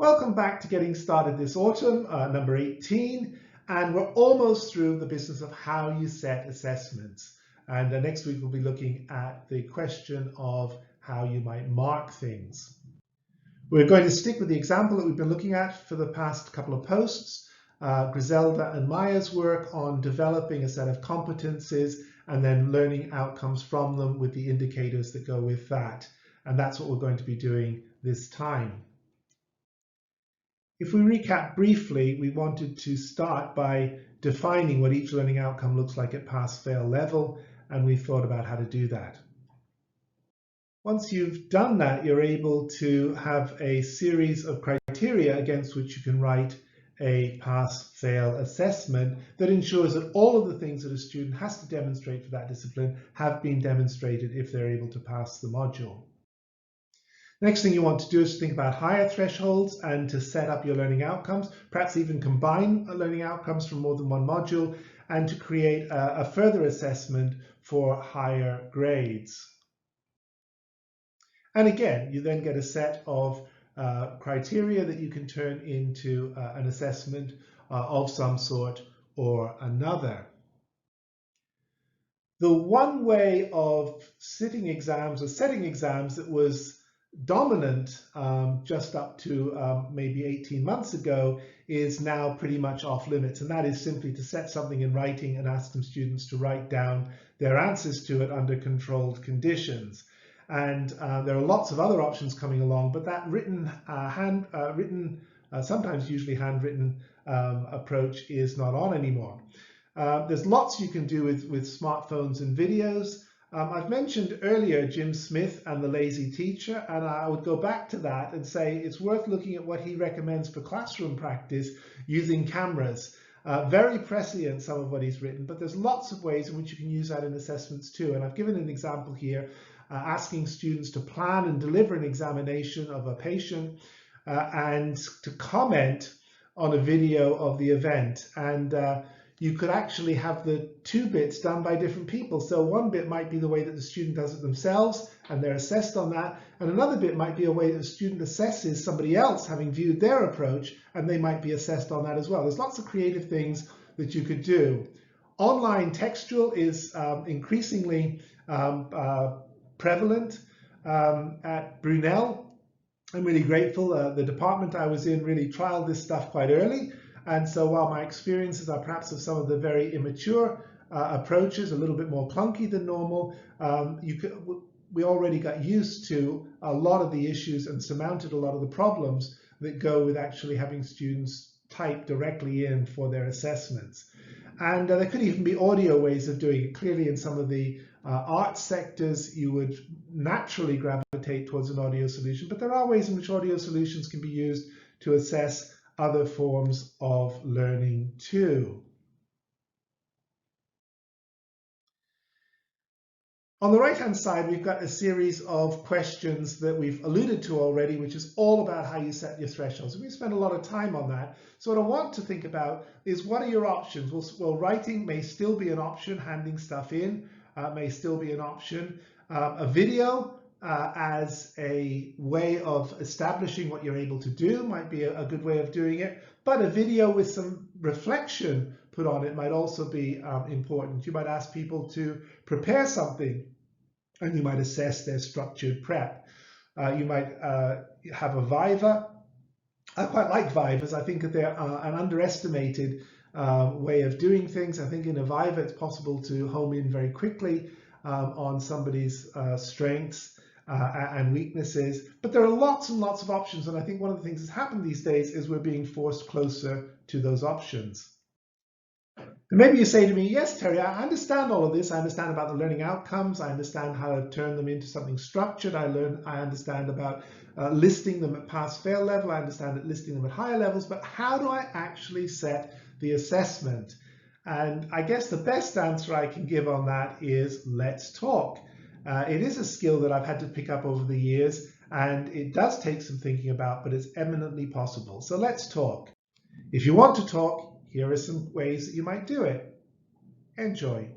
Welcome back to Getting Started this autumn, number 18, and we're almost through the business of how you set assessments. And next week we'll be looking at the question of how you might mark things. We're going to stick with the example that we've been looking at for the past couple of posts, Griselda and Maya's work on developing a set of competencies and then learning outcomes from them with the indicators that go with that. And that's what we're going to be doing this time. If we recap briefly, we wanted to start by defining what each learning outcome looks like at pass-fail level, and we thought about how to do that. Once you've done that, you're able to have a series of criteria against which you can write a pass-fail assessment that ensures that all of the things that a student has to demonstrate for that discipline have been demonstrated if they're able to pass the module. Next thing you want to do is think about higher thresholds and to set up your learning outcomes, perhaps even combine learning outcomes from more than one module, and to create a further assessment for higher grades. And again, you then get a set of criteria that you can turn into an assessment of some sort or another. The one way of sitting exams or setting exams that was dominant just up to maybe 18 months ago is now pretty much off limits, and that is simply to set something in writing and ask some students to write down their answers to it under controlled conditions. And there are lots of other options coming along, but that sometimes usually handwritten approach is not on anymore. There's lots you can do with smartphones and videos. I've mentioned earlier Jim Smith and the lazy teacher, and I would go back to that and say it's worth looking at what he recommends for classroom practice using cameras. Very prescient, some of what he's written, but there's lots of ways in which you can use that in assessments too. And I've given an example here, asking students to plan and deliver an examination of a patient and to comment on a video of the event. And you could actually have the two bits done by different people. So one bit might be the way that the student does it themselves and they're assessed on that. And another bit might be a way that the student assesses somebody else having viewed their approach, and they might be assessed on that as well. There's lots of creative things that you could do. Online textual is increasingly prevalent at Brunel. I'm really grateful. The department I was in really trialed this stuff quite early. And so while my experiences are perhaps of some of the very immature approaches, a little bit more clunky than normal, we already got used to a lot of the issues and surmounted a lot of the problems that go with actually having students type directly in for their assessments. And there could even be audio ways of doing it. Clearly in some of the arts sectors, you would naturally gravitate towards an audio solution, but there are ways in which audio solutions can be used to assess other forms of learning too. On the right-hand side, we've got a series of questions that we've alluded to already, which is all about how you set your thresholds. We spend a lot of time on that. So what I want to think about is, what are your options? Well, writing may still be an option. Handing stuff in may still be an option. A video as a way of establishing what you're able to do might be a good way of doing it, but a video with some reflection put on it might also be important. You might ask people to prepare something and you might assess their structured prep. You might have a Viva. I quite like Vivas. I think that they're an underestimated way of doing things. I think in a Viva it's possible to home in very quickly on somebody's strengths and weaknesses, but there are lots and lots of options, and I think one of the things that's happened these days is we're being forced closer to those options. And maybe you say to me, yes, Terry, I understand all of this. I understand about the learning outcomes. I understand how to turn them into something structured. I understand about listing them at pass-fail level. I understand listing them at higher levels, but how do I actually set the assessment? And I guess the best answer I can give on that is, let's talk. It is a skill that I've had to pick up over the years, and it does take some thinking about, but it's eminently possible. So let's talk. If you want to talk, here are some ways that you might do it. Enjoy.